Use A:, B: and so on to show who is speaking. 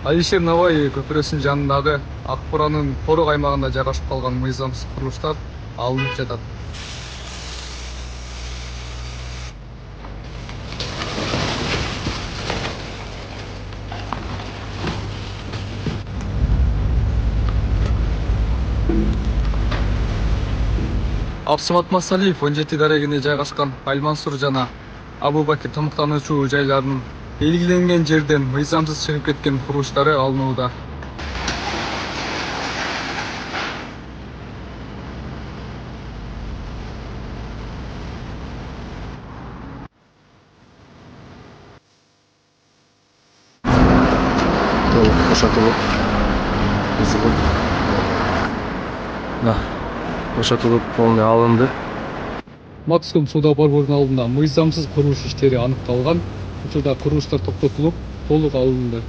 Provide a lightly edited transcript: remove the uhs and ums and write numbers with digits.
A: Алишер Наваи көпүрөсүнүн жанындагы Ак Буранын корок аймагында жайгашып калган мыйзамсыз курулуштар алынып жатат. Абсымат Масалиев 17 дарегине жайгашкан Аль-Мансур жана Абу Бакир тамактануучу жайларынын белгиленген жерден мыйзамсыз чыгып кеткен курулуштары алынууда.
B: Толук бошотулуп, бузулуп, бошотулуп полный алынды.
A: Максимум суда борборунун алдында мыйзамсыз курулуш иштери аныкталган. Учурда курулуштар токтотулуп, толук алынды.